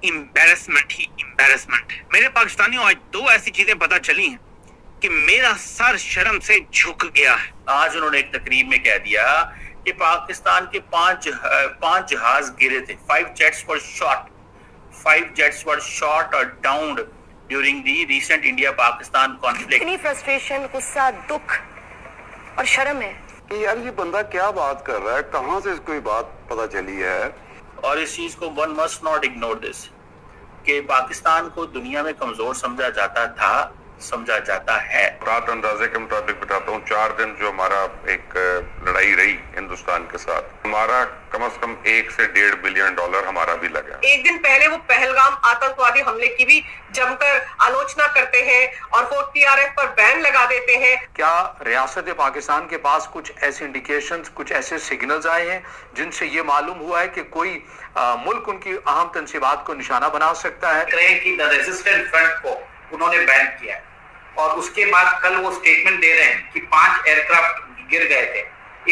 Embarrassment ही embarrassment है। मेरे पाकिस्तानियों, आज दो ऐसी चीजें पता चली हैं कि मेरा सर शर्म से झुक गया है। आज उन्होंने एक तकरीब में कह दिया कि पाकिस्तान के पांच जहाज गिरे थे। 5 jets were shot or downed during the recent India-Pakistan conflict. इतनी फ्रस्ट्रेशन, गुस्सा, दुख और शर्म है कि यार ये बंदा क्या बात कर रहा है, कहां से इसको ये बात पता चली है। और इस चीज को one must not ignore this कि पाकिस्तान को दुनिया में कमजोर समझा जाता था, समझा जाता है। रात अंदाजे के मुताबिक बताता हूँ, 4 दिन जो हमारा एक लड़ाई रही हिंदुस्तान के साथ, हमारा कम से कम 1 से $1.5 बिलियन हमारा भी लगा। एक दिन पहले वो पहलगाम आतंकवादी हमले की भी जमकर आलोचना करते हैं और वो TRF पर बैन लगा देते हैं। क्या रियासत पाकिस्तान के पास कुछ ऐसे इंडिकेशंस, कुछ ऐसे सिग्नल्स आए हैं जिनसे ये मालूम हुआ है कि कोई मुल्क उनकी अहम तंसीबात को निशाना बना सकता है? कि द रेजिस्टेंट फ्रंट को उन्होंने बैन किया और उसके बाद कल वो स्टेटमेंट दे रहे हैं कि 5 एयरक्राफ्ट गिर गए थे।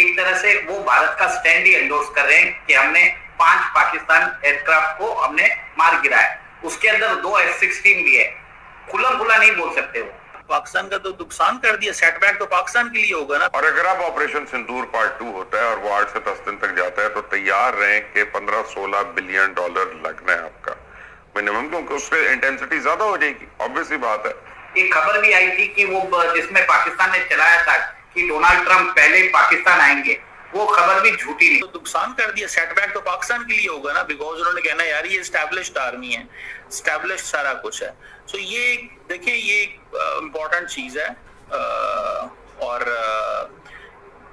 एक तरह से वो भारत का स्टैंड ही एंडोर्स कर रहे हैं कि हमने 5 पाकिस्तान एयरक्राफ्ट को हमने मार गिराया। उसके अंदर 2 F-16 भी है। खुला नहीं बोल सकते वो। पाकिस्तान का तो नुकसान कर दिया, सेटबैक तो पाकिस्तान के लिए होगा ना। और अगर अब ऑपरेशन सिंदूर पार्ट 2 होता है और वो 8 से 10 दिन तक जाता है तो तैयार रहें कि $15-16 बिलियन लगना है आपका मिनिमम, क्योंकि उससे इंटेंसिटी ज्यादा हो जाएगी। ऑब्वियस ही बात है। एक खबर भी आई थी कि वो जिसमें पाकिस्तान ने चलाया था कि डोनाल्ड ट्रंप पहले पाकिस्तान आएंगे, वो खबर भी झूठी नहीं। तो नुकसान कर दिया, सेटबैक तो पाकिस्तान के लिए होगा ना, बिकॉज उन्होंने कहना यार ये एस्टैब्लिश्ड आर्मी है, एस्टैब्लिश्ड सारा कुछ है। सो ये देखिए, ये इम्पोर्टेंट चीज है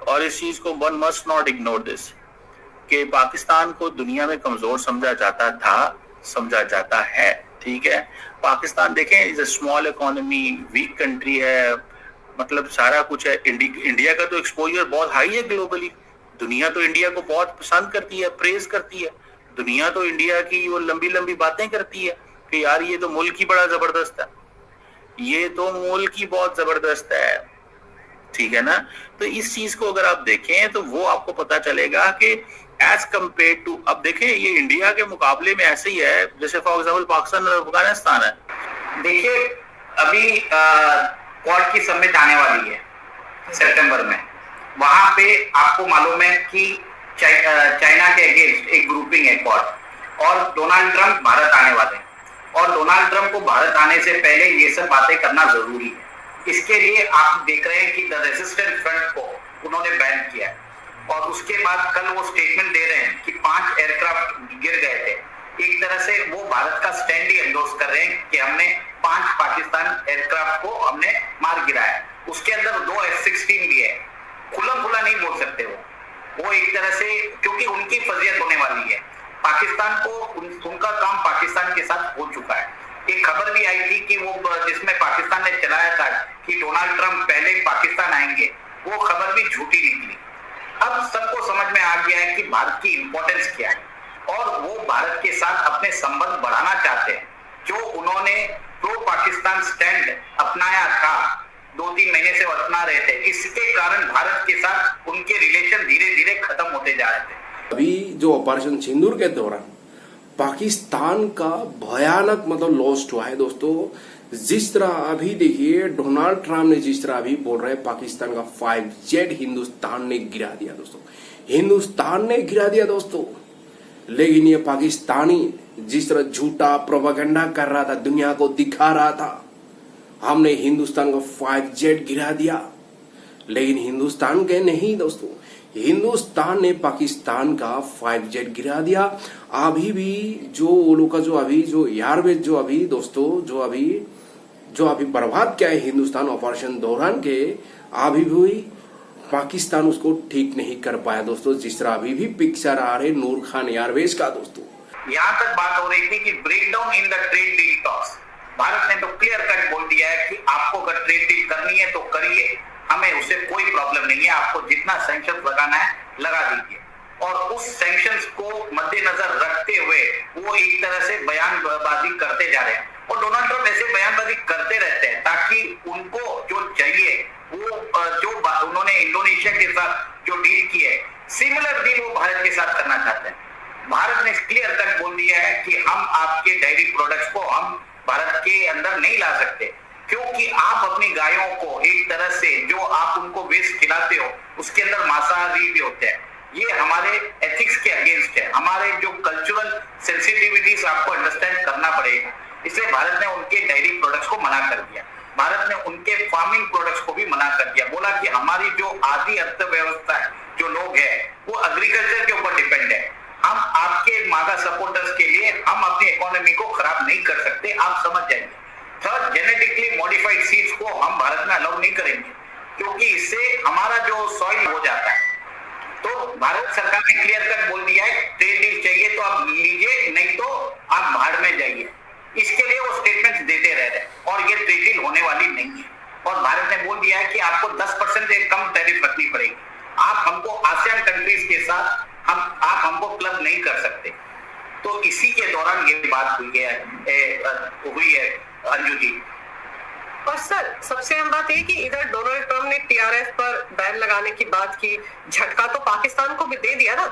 और इस चीज को one must not ignore this कि पाकिस्तान को दुनिया में कमजोर समझा जाता था, समझा जाता है। ठीक है, पाकिस्तान देखें is a small economy, week country है, मतलब सारा कुछ है। इंडिया का तो एक्सपोजर बहुत हाई है ग्लोबली। दुनिया तो इंडिया को बहुत पसंद करती है, प्रेज करती है। दुनिया तो इंडिया की वो लंबी लंबी बातें करती है कि यार ये तो मुल्क ही बड़ा जबरदस्त है, ये तो मुल्क ही बहुत जबरदस्त है। ठीक है ना। तो इस चीज को अगर आप देखें तो वो आपको पता चलेगा कि एज कम्पेयर टू, अब देखें ये इंडिया के मुकाबले में ऐसे ही है जैसे फॉर एग्जाम्पल पाकिस्तान और अफगानिस्तान है। देखिए अभी क्वाड की समिट आने वाली है सितंबर में। वहां पे आपको मालूम है कि चाइना के अगेंस्ट एक ग्रुपिंग है क्वाड, और डोनाल्ड ट्रंप भारत आने वाले हैं। और डोनाल्ड ट्रंप को भारत आने से पहले ये सब बातें करना जरूरी है। इसके लिए आप देख रहे हैं कि द रेजिस्टेंट फ्रंट को उन्होंने बैन किया है और उसके बाद कल वो स्टेटमेंट दे रहे हैं कि 5 एयरक्राफ्ट गिर गए थे। एक तरह से वो भारत का स्टैंड ही एंडोर्स कर रहे हैं कि हमने 5 पाकिस्तान एयरक्राफ्ट को हमने मार गिराया। उसके अंदर 2 F-16 भी है। खुला नहीं बोल सकते वो एक तरह से, क्योंकि उनकी फजीयत होने वाली है। पाकिस्तान को उनका काम पाकिस्तान के साथ हो चुका है। एक खबर भी आई थी कि वो जिसमें पाकिस्तान ने चलाया था कि डोनाल्ड ट्रंप पहले पाकिस्तान आएंगे, वो खबर भी झूठी निकली। अब सबको समझ में आ गया है कि भारत की इंपॉर्टेंस क्या है और वो भारत के साथ अपने संबंध बढ़ाना चाहते हैं। जो उन्होंने प्रो पाकिस्तान स्टैंड अपनाया था, 2-3 महीने से अपना रहे थे, इसके कारण भारत के साथ उनके रिलेशन धीरे धीरे खत्म होते जा रहे थे। अभी जो ऑपरेशन सिंदूर के दौरान पाकिस्तान का भयानक मतलब लॉस्ट हुआ है दोस्तों। जिस तरह अभी देखिए डोनाल्ड ट्रंप ने जिस तरह अभी बोल रहे हैं पाकिस्तान का 5 जेट हिंदुस्तान ने गिरा दिया दोस्तों, हिंदुस्तान ने गिरा दिया दोस्तों। लेकिन ये पाकिस्तानी जिस तरह झूठा प्रोपेगेंडा कर रहा था, दुनिया को दिखा रहा था हमने हिंदुस्तान का 5 जेट गिरा दिया, लेकिन हिंदुस्तान के नहीं दोस्तों, हिंदुस्तान ने पाकिस्तान का 5 जेट गिरा दिया। अभी भी जो वो लोग का जो अभी जो एयरबेस जो अभी दोस्तों जो अभी बर्बाद किया है हिंदुस्तान ऑपरेशन दौरान के, अभी भी पाकिस्तान उसको ठीक नहीं कर पाया दोस्तों। जिस तरह अभी भी पिक्चर आ रहे नूर खान एयरबेस का दोस्तों। यहाँ तक बात हो रही थी कि break down in the trade deal talks. Bharat ने तो क्लियर कट बोल दिया है कि आपको अगर ट्रेड डील करनी है तो करिए, हमें उससे कोई प्रॉब्लम नहीं है, आपको जितना सैंक्शन लगाना है लगा दीजिए। और उस सैंक्शंस को मद्देनजर रखते हुए वो एक तरह से बयानबाजी करते जा रहे हैं और डोनाल्ड ट्रंप ऐसे बयानबाजी करते रहते हैं ताकि उनको जो चाहिए वो जो उन्होंने इंडोनेशिया के साथ जो डील की है, सिमिलर डील वो भारत के साथ करना चाहते हैं। भारत ने क्लियर कट बोल दिया है कि हम आपके डेयरी प्रोडक्ट्स को हम भारत के अंदर नहीं ला सकते, क्योंकि आप अपनी गायों को एक तरह से जो आप उनको वेस्ट खिलाते हो उसके अंदर मांसाहारी भी होते हैं। ये हमारे एथिक्स के अगेंस्ट है। हमारे जो कल्चरल सेंसिटिविटीज आपको अंडरस्टैंड करना पड़ेगा। इसलिए भारत ने उनके डेयरी प्रोडक्ट्स को मना कर दिया। भारत ने उनके फार्मिंग प्रोडक्ट्स को भी मना कर दिया। बोला कि हमारी जो आधी अर्थव्यवस्था है, जो लोग हैं वो एग्रीकल्चर के ऊपर डिपेंड है। हम आपके मागा सपोर्टर्स के लिए हम अपनी इकोनॉमी को खराब नहीं कर सकते, आप समझ जाएंगे। थर्ड, जेनेटिकली मॉडिफाइड सीड्स को हम भारत में अलाउ नहीं करेंगे, क्योंकि इससे हमारा जो सॉइल हो जाता है। तो भारत सरकार ने क्लियर कट बोल दिया है, ट्रेड डील चाहिए तो आप लीजिए, नहीं तो आप भाड़ में जाइए। इसके लिए वो स्टेटमेंट्स देते रह रहे हैं और ये ट्रेड डील होने वाली नहीं है। और भारत ने बोल दिया है कि आपको 10% से कम टैरिफ रखनी पड़ेगी। आप हमको आसियान कंट्रीज के साथ आप हमको क्लब नहीं कर सकते। तो इसी के दौरान ये बात हुई है अंजू जी। और सर, सबसे अहम बात है कि इधर डोनाल्ड ट्रम्प ने टीआरएफ पर बैन लगाने की बात की, झटका तो पाकिस्तान को भी दे दिया ना।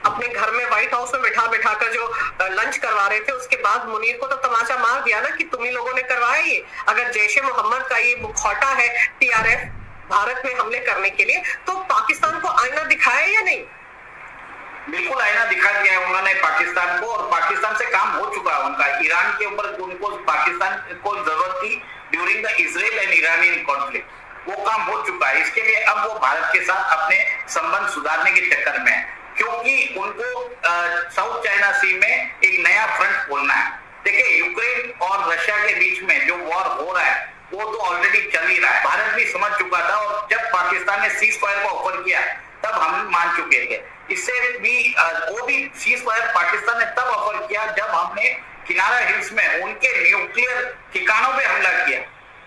अपने घर में व्हाइट हाउस में बैठा कर जो लंच करवा रहे थे, उसके बाद मुनीर को तो तमाचा मार दिया ना कि तुम ही लोगों ने करवाया ये। अगर जैश ए मोहम्मद का ये मुखौटा है टीआरएफ भारत में हमले करने के लिए, तो पाकिस्तान को आईना दिखाया या नहीं? बिल्कुल आईना दिखा दिया है उन्होंने पाकिस्तान को, और पाकिस्तान से काम हो चुका है उनका। ईरान के ऊपर उनको पाकिस्तान को जरूरत थी during the Israel and Iranian conflict, वो काम हो चुका है। इसके लिए अब वो भारत के साथ अपने संबंध सुधारने के चक्कर में है, क्योंकि उनको साउथ चाइना सी में एक नया फ्रंट खोलना है। देखिए, यूक्रेन और रशिया के बीच में जो वॉर हो रहा है वो तो ऑलरेडी चल ही रहा है। भारत भी समझ चुका था, और जब पाकिस्तान ने सीज फायर का ऑफर किया तब हम मान चुके थे। इससे भी वो भी सीज फायर पाकिस्तान ने तब ऑफर किया जब हमने किनारा हिल्स में उनके न्यूक्लियर ठिकानों पे हमला किया।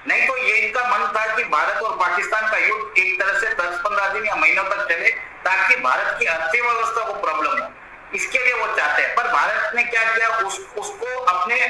नहीं तो ये इनका मन था कि भारत और पाकिस्तान का युद्ध एक तरह से 10-15 दिन या महीनों तक चले, ताकि भारत की अर्थव्यवस्था को प्रॉब्लम हो। इसके लिए वो चाहते हैं। पर भारत ने क्या किया, उसको अपने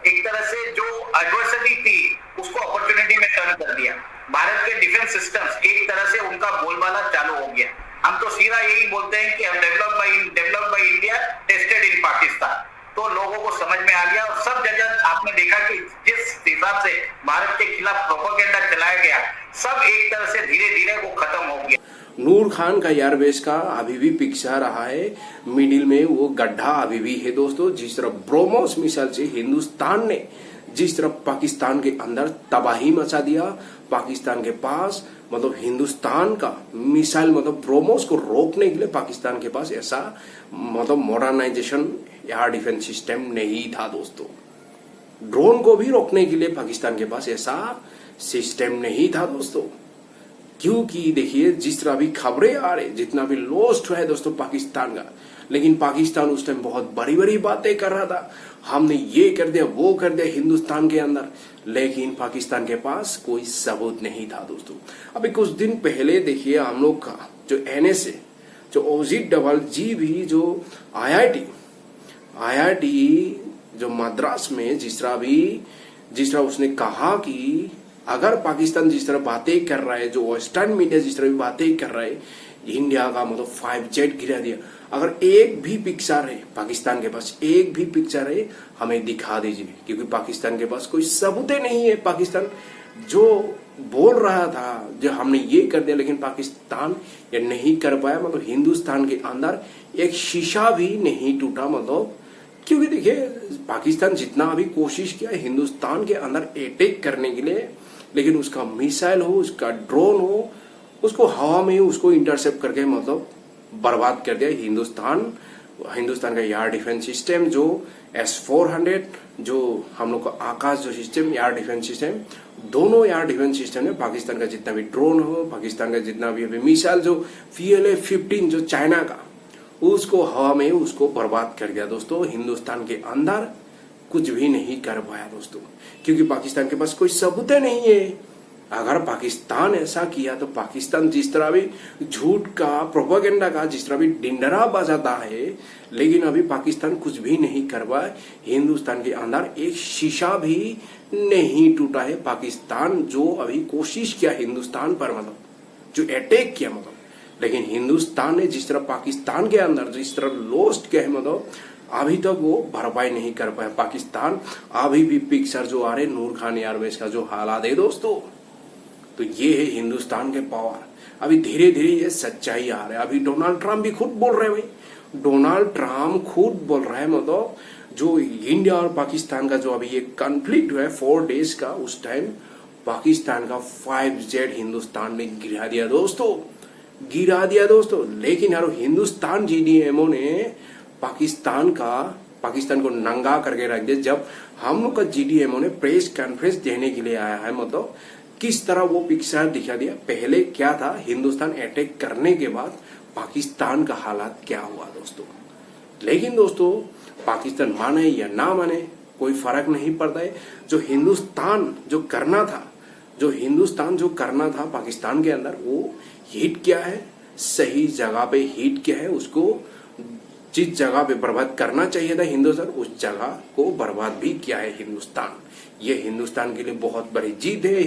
एक तरह से जो एडवर्सरी थी उसको अपॉर्चुनिटी में टर्न कर दिया। भारत के डिफेंस सिस्टम्स एक तरह से उनका बोलबाला चालू हो गया। हम तो सीधा यही बोलते हैं कि हम develop by India, tested in Pakistan. तो लोगों को समझ में आ गया, और सब जगह आपने देखा कि जिस हिसाब से भारत के खिलाफ प्रोपेगेंडा चलाया गया, सब एक तरह से धीरे धीरे वो खत्म हो गया। नूर खान का एयरबेस का अभी भी पिक्चर रहा है, मिडिल में वो गड्ढा अभी भी है दोस्तों। जिस तरह ब्रोमोस मिसाइल से हिंदुस्तान ने जिस तरह पाकिस्तान के अंदर तबाही मचा दिया, पाकिस्तान के पास मतलब हिंदुस्तान का मिसाइल मतलब ब्रोमोस को रोकने के लिए पाकिस्तान के पास ऐसा मतलब मॉडर्नाइजेशन एयर डिफेंस सिस्टम नहीं था दोस्तों। ड्रोन को भी रोकने के लिए पाकिस्तान के पास ऐसा सिस्टम नहीं था दोस्तों। क्योंकि देखिए, जिस तरह भी खबरें आ रही, जितना भी लॉस्ट है दोस्तों पाकिस्तान का, लेकिन पाकिस्तान उस टाइम बहुत बड़ी बड़ी बातें कर रहा था, हमने ये कर दिया वो कर दिया हिंदुस्तान के अंदर, लेकिन पाकिस्तान के पास कोई सबूत नहीं था दोस्तों। अभी कुछ दिन पहले देखिए, हम लोग का जो NSA, जो अजीत डोभाल जी भी जो IIT जो मद्रास में जिस तरह उसने कहा कि अगर पाकिस्तान जिस तरह बातें कर रहा है, जो वेस्टर्न मीडिया जिस तरह भी बातें कर रहा है, इंडिया का मतलब 5 जेट गिरा दिया, अगर एक भी पिक्चर है पाकिस्तान के पास, एक भी पिक्चर है, हमें दिखा दीजिए, क्योंकि पाकिस्तान के पास कोई सबूत नहीं है। पाकिस्तान जो बोल रहा था जो हमने ये कर दिया, लेकिन पाकिस्तान ये नहीं कर पाया। मतलब हिंदुस्तान के अंदर एक शीशा भी नहीं टूटा, मतलब क्योंकि देखिए, पाकिस्तान जितना अभी कोशिश किया हिंदुस्तान के अंदर अटैक करने के लिए, लेकिन उसका मिसाइल हो, उसका ड्रोन हो, उसको हवा में उसको इंटरसेप्ट करके मतलब बर्बाद कर दिया। हिंदुस्तान का एयर डिफेंस सिस्टम जो S-400, जो हम लोग का आकाश जो सिस्टम एयर डिफेंस सिस्टम, दोनों एयर डिफेंस सिस्टम में पाकिस्तान का जितना भी ड्रोन हो, पाकिस्तान का जितना भी अभी मिसाइल जो PLA-15 जो चाइना का, उसको हवा में उसको बर्बाद कर दिया दोस्तों। हिंदुस्तान के अंदर कुछ भी नहीं कर पाया दोस्तों, क्योंकि पाकिस्तान के पास कोई सबूत नहीं है। अगर पाकिस्तान ऐसा किया तो पाकिस्तान जिस तरह भी झूठ का प्रोपेगेंडा का जिस तरह भी डिंडरा बजाता है, लेकिन अभी पाकिस्तान कुछ भी नहीं कर पाया। हिंदुस्तान के अंदर एक शीशा भी नहीं टूटा है। पाकिस्तान जो अभी कोशिश किया हिंदुस्तान पर, मतलब जो अटैक किया, मतलब लेकिन हिंदुस्तान ने जिस तरह पाकिस्तान के अंदर जिस तरह लॉस्ट किया है, मतलब अभी तक वो भरपाई नहीं कर पाया पाकिस्तान। अभी भी पिक्चर जो आ रहे नूर खान एयरवेज का जो हालात है दोस्तों, तो ये है हिंदुस्तान के पावर। अभी धीरे धीरे ये सच्चाई आ रहा है। अभी डोनाल्ड ट्रम्प भी खुद बोल रहे हैं भाई, डोनाल्ड ट्रम्प खुद बोल रहा है मतलब जो इंडिया और पाकिस्तान का जो अभी ये कॉन्फ्लिक्ट हुआ है 4 डेज का, उस टाइम पाकिस्तान का 5 जेट हिंदुस्तान ने गिरा दिया दोस्तों, गिरा दिया दोस्तों। लेकिन यार हिंदुस्तान GDMO ने पाकिस्तान को नंगा करके रख दिया। जब हम लोग का GDMO ने प्रेस कॉन्फ्रेंस देने के लिए आया है, मतलब किस तरह वो पिक्चर दिखा दिया। पहले क्या था, हिंदुस्तान अटैक करने के बाद पाकिस्तान का हालात क्या हुआ दोस्तों। लेकिन दोस्तों पाकिस्तान माने या ना माने कोई फर्क नहीं पड़ता है। जो हिंदुस्तान जो करना था पाकिस्तान के अंदर, वो हिट किया है, सही जगह पे हिट किया है। उसको जिस जगह पे बर्बाद करना चाहिए था हिंदुस्तान, उस जगह को बर्बाद भी किया है हिंदुस्तान। ये हिंदुस्तान के लिए बहुत बड़ी जीत है।